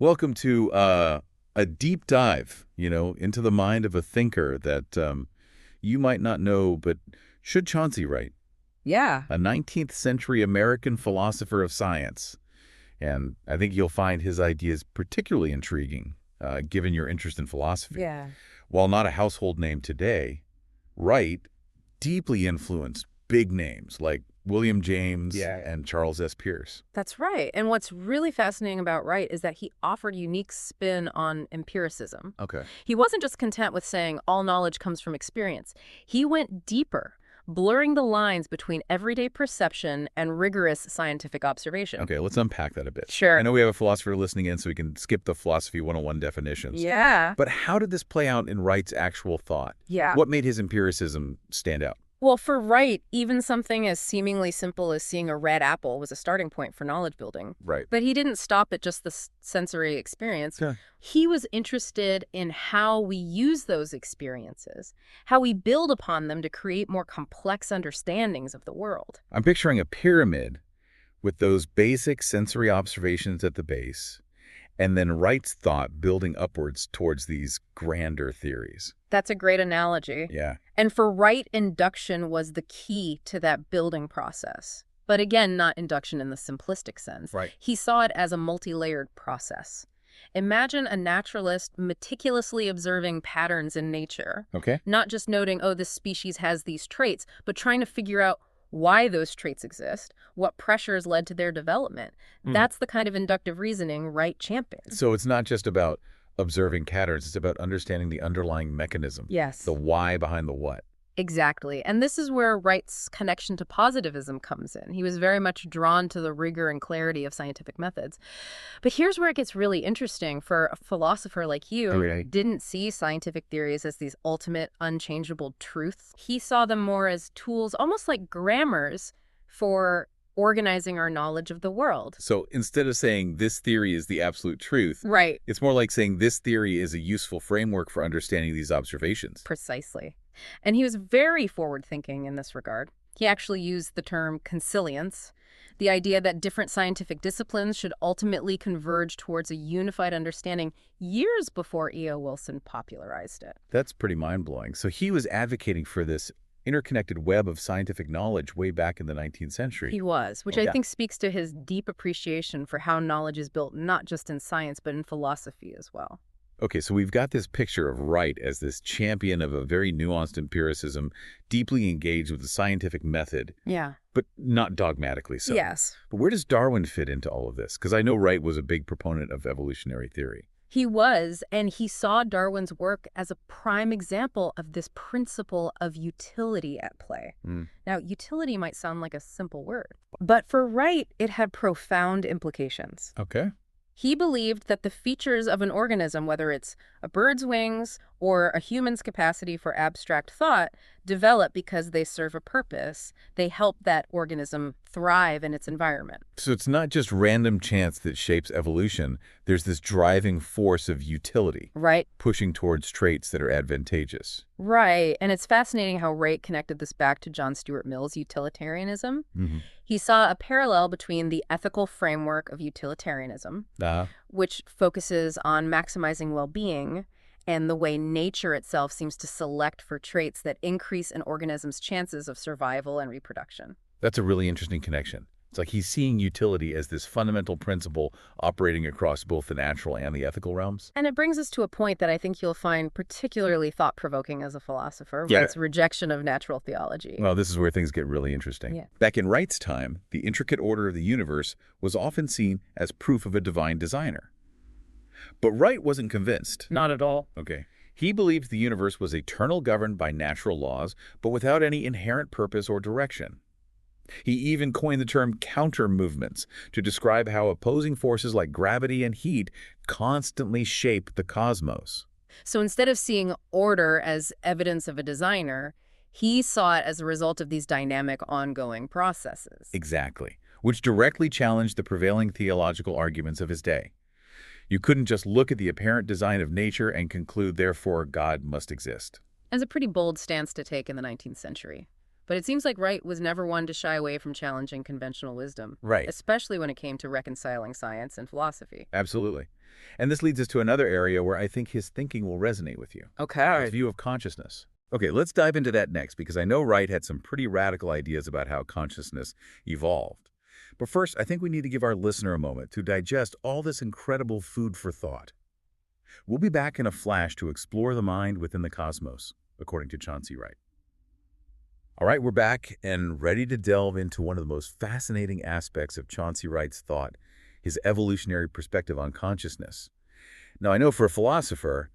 Welcome to a deep dive, into the mind of a thinker that you might not know, but should Chauncey write? Yeah. A 19th century American philosopher of science. And I think you'll find his ideas particularly intriguing, given your interest in philosophy. Yeah. While not a household name today, Wright deeply influenced big names like William James and Charles S. Peirce. That's right. And what's really fascinating about Wright is that he offered unique spin on empiricism. Okay. He wasn't just content with saying all knowledge comes from experience. He went deeper, blurring the lines between everyday perception and rigorous scientific observation. Okay, let's unpack that a bit. Sure. I know we have a philosopher listening in, so we can skip the Philosophy 101 definitions. Yeah. But how did this play out in Wright's actual thought? Yeah. What made his empiricism stand out? Well, for Wright, even something as seemingly simple as seeing a red apple was a starting point for knowledge building. Right. But he didn't stop at just the sensory experience. Sure. He was interested in how we use those experiences, how we build upon them to create more complex understandings of the world. I'm picturing a pyramid with those basic sensory observations at the base, and then Wright's thought building upwards towards these grander theories. That's a great analogy. Yeah. And for Wright, induction was the key to that building process. But again, not induction in the simplistic sense. Right. He saw it as a multi-layered process. Imagine a naturalist meticulously observing patterns in nature. Okay. Not just noting, oh, this species has these traits, but trying to figure out why those traits exist, what pressures led to their development. That's the kind of inductive reasoning Wright championed. So it's not just about observing patterns, it's about understanding the underlying mechanism. Yes. The why behind the what. Exactly. And this is where Wright's connection to positivism comes in. He was very much drawn to the rigor and clarity of scientific methods. But here's where it gets really interesting. For a philosopher like you, Right. didn't see scientific theories as these ultimate, unchangeable truths. He saw them more as tools, almost like grammars, for organizing our knowledge of the world. So instead of saying this theory is the absolute truth, Right. it's more like saying this theory is a useful framework for understanding these observations. Precisely. And he was very forward-thinking in this regard. He actually used the term consilience, the idea that different scientific disciplines should ultimately converge towards a unified understanding, years before E.O. Wilson popularized it. That's pretty mind-blowing. So he was advocating for this interconnected web of scientific knowledge way back in the 19th century. He was, which I think speaks to his deep appreciation for how knowledge is built not just in science, but in philosophy as well. Okay, so we've got this picture of Wright as this champion of a very nuanced empiricism, deeply engaged with the scientific method, Yeah. but not dogmatically so. Yes. But where does Darwin fit into all of this? Because I know Wright was a big proponent of evolutionary theory. He was, and he saw Darwin's work as a prime example of this principle of utility at play. Now, utility might sound like a simple word, but for Wright, it had profound implications. Okay. He believed that the features of an organism, whether it's a bird's wings or a human's capacity for abstract thought, develop because they serve a purpose. They help that organism thrive in its environment. So it's not just random chance that shapes evolution. There's this driving force of utility, Right? pushing towards traits that are advantageous. Right. And it's fascinating how Wright connected this back to John Stuart Mill's utilitarianism. He saw a parallel between the ethical framework of utilitarianism, which focuses on maximizing well-being, and the way nature itself seems to select for traits that increase an organism's chances of survival and reproduction. That's a really interesting connection. It's like he's seeing utility as this fundamental principle operating across both the natural and the ethical realms. And it brings us to a point that I think you'll find particularly thought-provoking as a philosopher, Yeah. Wright's rejection of natural theology. Well, this is where things get really interesting. Yeah. Back in Wright's time, the intricate order of the universe was often seen as proof of a divine designer. But Wright wasn't convinced. Not at all. Okay. He believed the universe was eternal, governed by natural laws, but without any inherent purpose or direction. He even coined the term counter-movements to describe how opposing forces like gravity and heat constantly shape the cosmos. So instead of seeing order as evidence of a designer, he saw it as a result of these dynamic, ongoing processes. Exactly, which directly challenged the prevailing theological arguments of his day. You couldn't just look at the apparent design of nature and conclude, therefore, God must exist. As a pretty bold stance to take in the 19th century. But it seems like Wright was never one to shy away from challenging conventional wisdom. Right. Especially when it came to reconciling science and philosophy. Absolutely. And this leads us to another area where I think his thinking will resonate with you. His Okay. view of consciousness. Okay, let's dive into that next because I know Wright had some pretty radical ideas about how consciousness evolved. But first, I think we need to give our listener a moment to digest all this incredible food for thought. We'll be back in a flash to explore the mind within the cosmos, according to Chauncey Wright. All right, we're back and ready to delve into one of the most fascinating aspects of Chauncey Wright's thought, his evolutionary perspective on consciousness. Now, I know for a philosopher,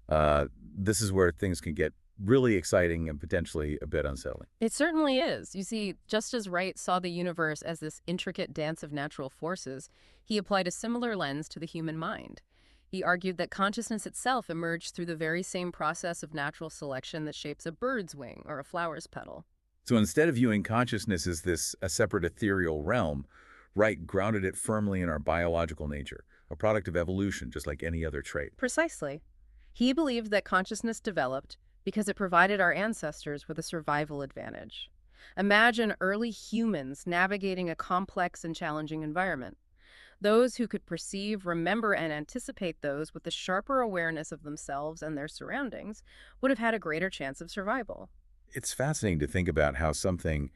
this is where things can get really exciting and potentially a bit unsettling. It certainly is. You see, just as Wright saw the universe as this intricate dance of natural forces, he applied a similar lens to the human mind. He argued that consciousness itself emerged through the very same process of natural selection that shapes a bird's wing or a flower's petal. So instead of viewing consciousness as a separate ethereal realm, Wright grounded it firmly in our biological nature, a product of evolution, just like any other trait. Precisely. He believed that consciousness developed because it provided our ancestors with a survival advantage. Imagine early humans navigating a complex and challenging environment. Those who could perceive, remember, and anticipate those with a sharper awareness of themselves and their surroundings would have had a greater chance of survival. It's fascinating to think about how something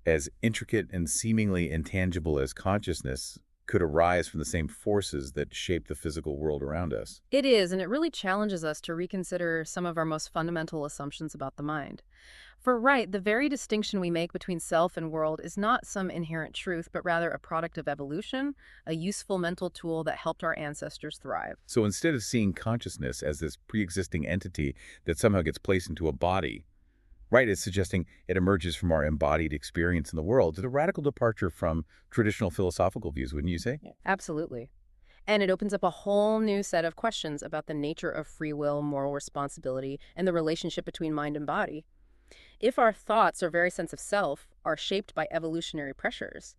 as intricate and seemingly intangible as consciousness could arise from the same forces that shape the physical world around us. It is, and it really challenges us to reconsider some of our most fundamental assumptions about the mind. For Wright, the very distinction we make between self and world is not some inherent truth, but rather a product of evolution, a useful mental tool that helped our ancestors thrive. So instead of seeing consciousness as this pre-existing entity that somehow gets placed into a body, Wright is suggesting it emerges from our embodied experience in the world. It's a radical departure from traditional philosophical views, wouldn't you say? Yeah. Absolutely. And it opens up a whole new set of questions about the nature of free will, moral responsibility, and the relationship between mind and body. If our thoughts or very sense of self are shaped by evolutionary pressures,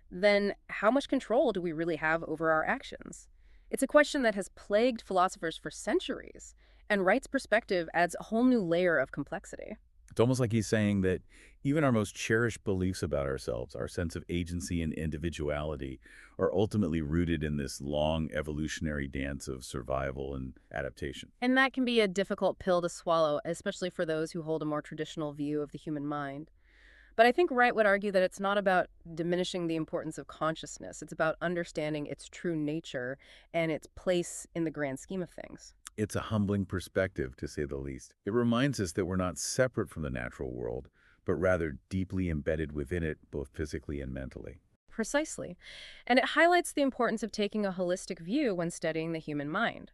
then how much control do we really have over our actions? It's a question that has plagued philosophers for centuries, and Wright's perspective adds a whole new layer of complexity. It's almost like he's saying that even our most cherished beliefs about ourselves, our sense of agency and individuality, are ultimately rooted in this long evolutionary dance of survival and adaptation. And that can be a difficult pill to swallow, especially for those who hold a more traditional view of the human mind. But I think Wright would argue that it's not about diminishing the importance of consciousness. It's about understanding its true nature and its place in the grand scheme of things. It's a humbling perspective, to say the least. It reminds us that we're not separate from the natural world, but rather deeply embedded within it, both physically and mentally. Precisely. And it highlights the importance of taking a holistic view when studying the human mind.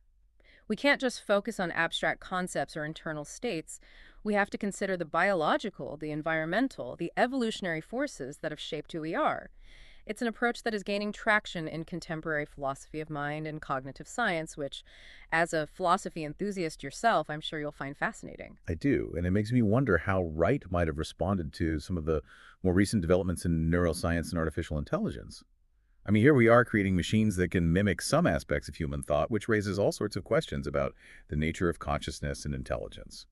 We can't just focus on abstract concepts or internal states. We have to consider the biological, the environmental, the evolutionary forces that have shaped who we are. It's an approach that is gaining traction in contemporary philosophy of mind and cognitive science, which, as a philosophy enthusiast yourself, I'm sure you'll find fascinating. I do, and it makes me wonder how Wright might have responded to some of the more recent developments in neuroscience and artificial intelligence. I mean, here we are creating machines that can mimic some aspects of human thought, which raises all sorts of questions about the nature of consciousness and intelligence.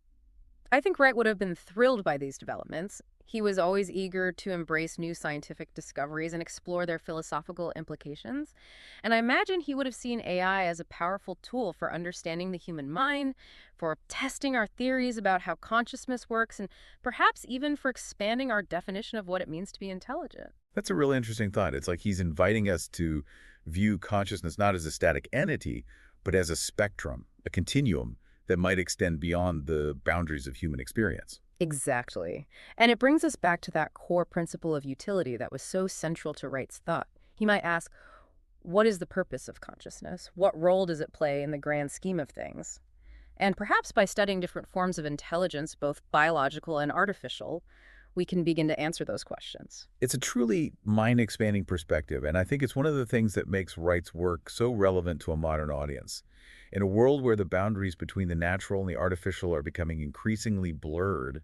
I think Wright would have been thrilled by these developments. He was always eager to embrace new scientific discoveries and explore their philosophical implications. And I imagine he would have seen AI as a powerful tool for understanding the human mind, for testing our theories about how consciousness works, and perhaps even for expanding our definition of what it means to be intelligent. That's a really interesting thought. It's like he's inviting us to view consciousness not as a static entity, but as a spectrum, a continuum that might extend beyond the boundaries of human experience. Exactly. And it brings us back to that core principle of utility that was so central to Wright's thought. He might ask, what is the purpose of consciousness? What role does it play in the grand scheme of things? And perhaps by studying different forms of intelligence, both biological and artificial, we can begin to answer those questions. It's a truly mind-expanding perspective, and I think it's one of the things that makes Wright's work so relevant to a modern audience. In a world where the boundaries between the natural and the artificial are becoming increasingly blurred,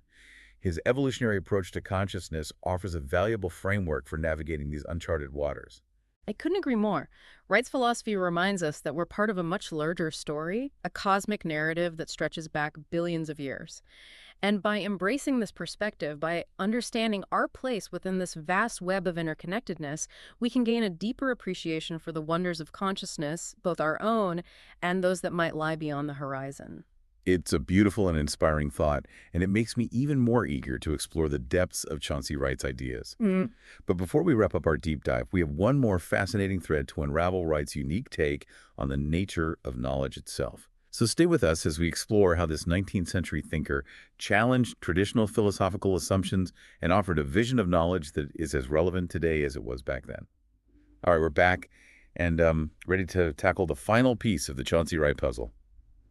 his evolutionary approach to consciousness offers a valuable framework for navigating these uncharted waters. I couldn't agree more. Wright's philosophy reminds us that we're part of a much larger story, a cosmic narrative that stretches back billions of years. And by embracing this perspective, by understanding our place within this vast web of interconnectedness, we can gain a deeper appreciation for the wonders of consciousness, both our own and those that might lie beyond the horizon. It's a beautiful and inspiring thought, and it makes me even more eager to explore the depths of Chauncey Wright's ideas. But before we wrap up our deep dive, we have one more fascinating thread to unravel Wright's unique take on the nature of knowledge itself. So stay with us as we explore how this 19th century thinker challenged traditional philosophical assumptions and offered a vision of knowledge that is as relevant today as it was back then. All right, we're back and ready to tackle the final piece of the Chauncey Wright puzzle,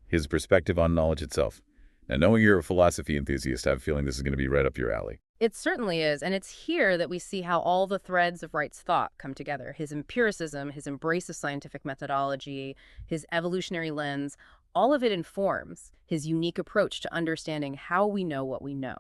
his perspective on knowledge itself. Now, knowing you're a philosophy enthusiast, I have a feeling this is going to be right up your alley. It certainly is, and it's here that we see how all the threads of Wright's thought come together. His empiricism, his embrace of scientific methodology, his evolutionary lens, all of it informs his unique approach to understanding how we know what we know.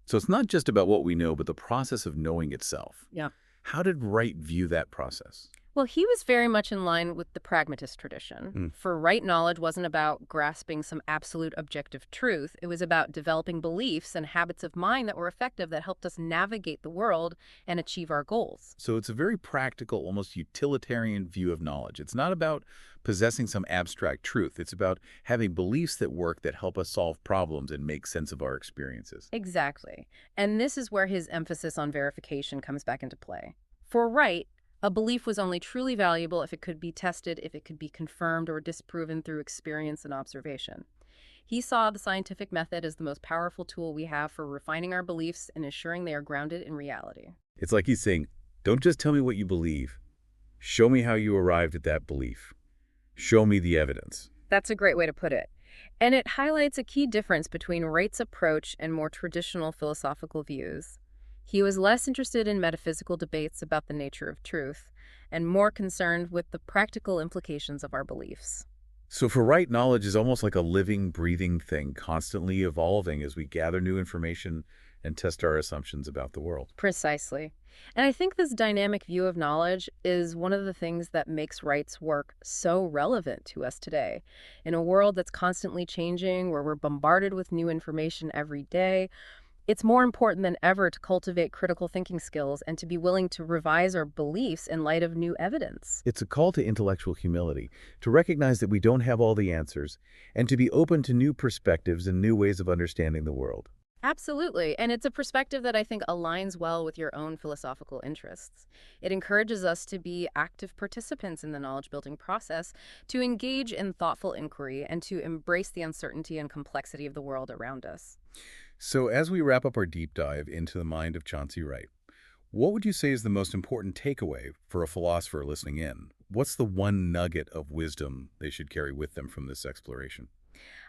So it's not just about what we know, but the process of knowing itself. Yeah. How did Wright view that process? Well, he was very much in line with the pragmatist tradition. For Wright, knowledge wasn't about grasping some absolute objective truth. It was about developing beliefs and habits of mind that were effective, that helped us navigate the world and achieve our goals. So it's a very practical, almost utilitarian view of knowledge. It's not about possessing some abstract truth. It's about having beliefs that work, that help us solve problems and make sense of our experiences. Exactly. And this is where his emphasis on verification comes back into play. For Wright, a belief was only truly valuable if it could be tested, if it could be confirmed or disproven through experience and observation. He saw the scientific method as the most powerful tool we have for refining our beliefs and ensuring they are grounded in reality. It's like he's saying, don't just tell me what you believe. Show me how you arrived at that belief. Show me the evidence. That's a great way to put it. And it highlights a key difference between Wright's approach and more traditional philosophical views. He was less interested in metaphysical debates about the nature of truth and more concerned with the practical implications of our beliefs. So for Wright, knowledge is almost like a living, breathing thing, constantly evolving as we gather new information and test our assumptions about the world. Precisely. And I think this dynamic view of knowledge is one of the things that makes Wright's work so relevant to us today. In a world that's constantly changing, where we're bombarded with new information every day, it's more important than ever to cultivate critical thinking skills and to be willing to revise our beliefs in light of new evidence. It's a call to intellectual humility, to recognize that we don't have all the answers, and to be open to new perspectives and new ways of understanding the world. Absolutely. And it's a perspective that I think aligns well with your own philosophical interests. It encourages us to be active participants in the knowledge-building process, to engage in thoughtful inquiry, and to embrace the uncertainty and complexity of the world around us. So as we wrap up our deep dive into the mind of Chauncey Wright, what would you say is the most important takeaway for a philosopher listening in? What's the one nugget of wisdom they should carry with them from this exploration?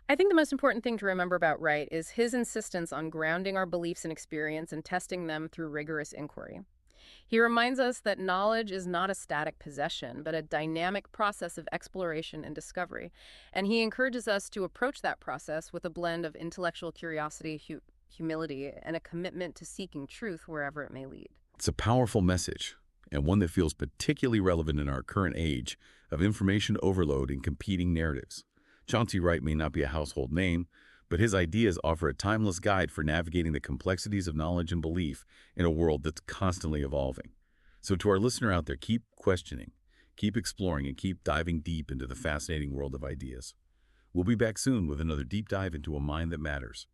I think the most important thing to remember about Wright is his insistence on grounding our beliefs and experience and testing them through rigorous inquiry. He reminds us that knowledge is not a static possession, but a dynamic process of exploration and discovery. And he encourages us to approach that process with a blend of intellectual curiosity, humility, and a commitment to seeking truth wherever it may lead. It's a powerful message, and one that feels particularly relevant in our current age of information overload and competing narratives. Chauncey Wright may not be a household name, but his ideas offer a timeless guide for navigating the complexities of knowledge and belief in a world that's constantly evolving. So to our listener out there, keep questioning, keep exploring, and keep diving deep into the fascinating world of ideas. We'll be back soon with another deep dive into a mind that matters.